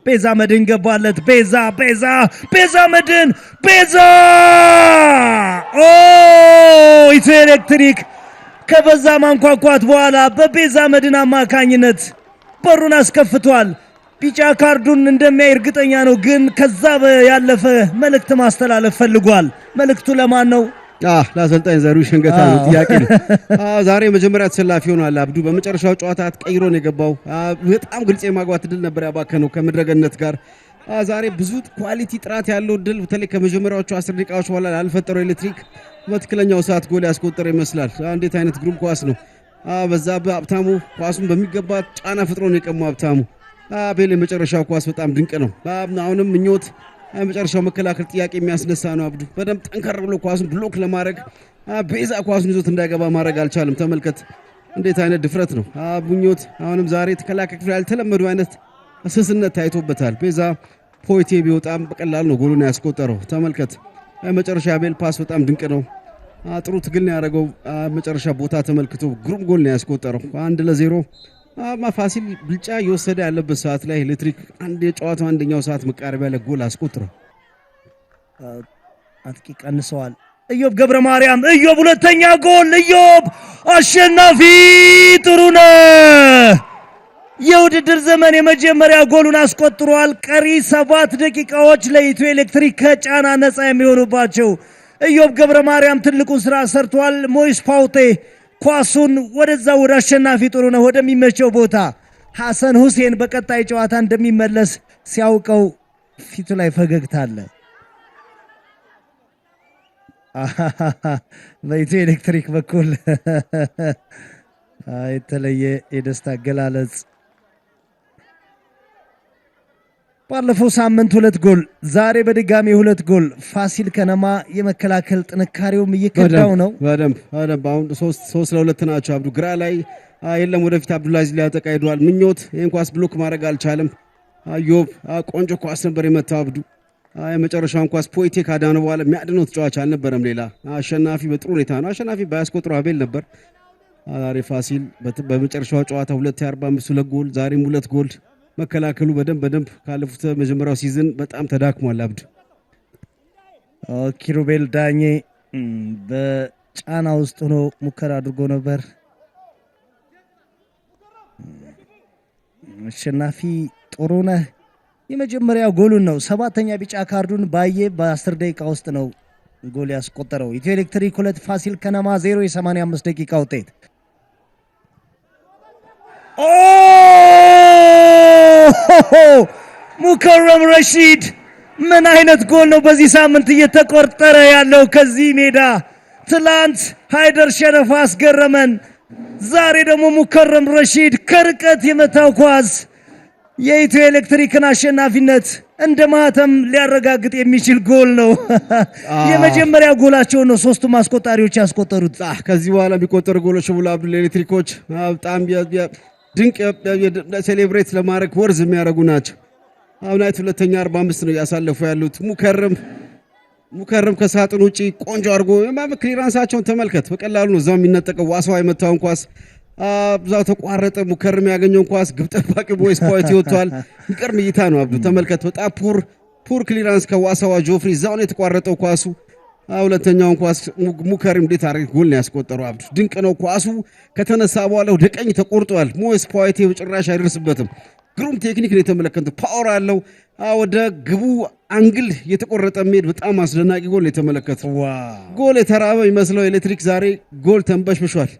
ቤዛ መድን ገባለት ቤዛ መድን ኢትዮ ኤሌክትሪክ ከበዛ ማንኳኳት በኋላ በቤዛ መድን አማካኝነት በሩን አስከፍቷል። ቢጫ ካርዱን እንደሚያይ እርግጠኛ ነው፣ ግን ከዛ ያለፈ መልእክት ማስተላለፍ ፈልጓል። መልእክቱ ለማን ነው? ለአሰልጣኝ ዘሪሁን ሸንገታ ነው። ጥያቄ ነው። ዛሬ መጀመሪያ ተሰላፊ ሆኗል አብዱ። በመጨረሻው ጨዋታ ተቀይሮ ነው የገባው። በጣም ግልጽ የማግባት ድል ነበር ያባከነው ከምድረገነት ጋር። ዛሬ ብዙ ኳሊቲ ጥራት ያለው ድል በተለይ ከመጀመሪያዎቹ 10 ደቂቃዎች በኋላ ላልፈጠረው ኤሌክትሪክ በትክክለኛው ሰዓት ጎል ያስቆጠረ ይመስላል። እንዴት አይነት ግሩም ኳስ ነው! በዛብህ ሀብታሙ ኳሱን በሚገባ ጫና ፈጥሮ ነው የቀማው ሀብታሙ። ቤል የመጨረሻው ኳስ በጣም ድንቅ ነው። አሁንም ምኞት የመጨረሻው መከላከል ጥያቄ የሚያስነሳ ነው አብዱ። በደንብ ጠንከር ብሎ ኳሱን ብሎክ ለማድረግ ቤዛ ኳሱን ይዞት እንዳይገባ ማድረግ አልቻለም። ተመልከት እንዴት አይነት ድፍረት ነው ምኞት። አሁንም ዛሬ ተከላካይ ክፍል ያልተለመዱ አይነት ስስነት ታይቶበታል። ቤዛ ፖይቴ ቢወጣም በቀላል ነው ጎሉን ያስቆጠረው። ተመልከት የመጨረሻ ቤል ፓስ በጣም ድንቅ ነው። ጥሩ ትግል ነው ያደረገው። መጨረሻ ቦታ ተመልክቶ ግሩም ጎል ነው ያስቆጠረው። 1-0 ፋሲል ብልጫ እየወሰደ ያለበት ሰዓት ላይ ኤሌክትሪክ የጨዋታው አንደኛው ሰዓት መቃረቢያ ላይ ጎል አስቆጥሯል። አጥቂ ቀንሰዋል። ኢዮብ ገብረ ማርያም ሁለተኛ ጎል። ኢዮብ አሸናፊ ጥሩነህ የውድድር ዘመን የመጀመሪያ ጎሉን አስቆጥሯል። ቀሪ 7 ደቂቃዎች ለኢትዮ ኤሌክትሪክ ከጫና ነፃ የሚሆኑባቸው። ኢዮብ ገብረ ማርያም ትልቁን ስራ ሰርቷል። ሞይስ ፓውቴ ኳሱን ወደዛ ወደ አሸናፊ ጥሩነህ ወደሚመቸው ቦታ። ሐሰን ሁሴን በቀጣይ ጨዋታ እንደሚመለስ ሲያውቀው ፊቱ ላይ ፈገግታ አለ። በኢትዮ ኤሌክትሪክ በኩል የተለየ የደስታ አገላለጽ። ባለፈው ሳምንት 2 ጎል፣ ዛሬ በድጋሚ 2 ጎል። ፋሲል ከነማ የመከላከል ጥንካሬውም እየከዳው ነው። በደንብ አሁን 3-2 ናቸው አብዱ። ግራ ላይ የለም ወደፊት አብዱላዚዝ ሊያጠቃ ሄዷል። ምኞት ይህን ኳስ ብሎክ ማድረግ አልቻለም። ኢዮብ ቆንጆ ኳስ ነበር የመታው አብዱ። የመጨረሻውን ኳስ ፖይቴ ካዳነ በኋላ የሚያድነው ተጫዋች አልነበረም። ሌላ አሸናፊ በጥሩ ሁኔታ ነው። አሸናፊ ባያስቆጥረው አቤል ነበር። ዛሬ ፋሲል በመጨረሻው ጨዋታ 2:45 2 ጎል፣ ዛሬም 2 ጎል። መከላከሉ በደንብ ካለፉት መጀመሪያው ሲዝን በጣም ተዳክሟል አብዱ። ኪሩቤል ዳኜ በጫና ውስጥ ሆኖ ሙከራ አድርጎ ነበር። አሸናፊ ጥሩነህ የመጀመሪያ ጎሉን ነው 7ኛ ቢጫ ካርዱን ባየ በ10 ደቂቃ ውስጥ ነው ጎል ያስቆጠረው። ኢትዮ ኤሌክትሪክ 2 ፋሲል ከነማ 0 የ85 ደቂቃ ውጤት። ሙከረም ረሺድ ምን አይነት ጎል ነው በዚህ ሳምንት እየተቆጠረ ያለው ከዚህ ሜዳ። ትላንት ሃይደር ሸረፋ አስገረመን፣ ዛሬ ደግሞ ሙከረም ረሺድ ከርቀት የመታው ኳስ የኢትዮ ኤሌክትሪክን አሸናፊነት እንደ ማህተም ሊያረጋግጥ የሚችል ጎል ነው። የመጀመሪያ ጎላቸው ነው ሶስቱም አስቆጣሪዎች ያስቆጠሩት። ከዚህ በኋላ ቢቆጠሩ ጎሎች ብሎ አብዱል ኤሌክትሪኮች በጣም ድንቅ ሴሌብሬት ለማድረግ ወርዝ የሚያደርጉ ናቸው። አሁን አይት 2:45 ነው ያሳለፉ ያሉት። ሙከረም ከሳጥን ውጪ ቆንጆ አድርጎ ክሊራንሳቸውን ተመልከት። በቀላሉ ነው እዛው የሚነጠቀው። ዋሳው የመታውን ኳስ ብዛው ተቋረጠ። ሙከረም ያገኘውን ኳስ ግብ ጠባቂ ቦይስ ፖይንት ይወጣል። ይቀርም እይታ ነው አብዱ ተመልከት። በጣም ፑር ክሊራንስ ከዋሳዋ ጆፍሪ እዛው ነው የተቋረጠው ኳሱ። ሁለተኛውን ኳስ ሙከረም እንዴት አድርጎ ጎል ነው ያስቆጠረው አብዱ። ድንቅ ነው። ኳሱ ከተነሳ በኋላ ወደ ቀኝ ተቆርጧል። ሞይስ ፖይንት በጭራሽ አይደርስበትም። ግሩም ቴክኒክ ነው የተመለከተው። ፓወር አለው። ወደ ግቡ አንግል የተቆረጠ ሜድ በጣም አስደናቂ ጎል የተመለከተው። ጎል የተራበ ይመስለው ኤሌክትሪክ ዛሬ ጎል ተንበሽብሿል።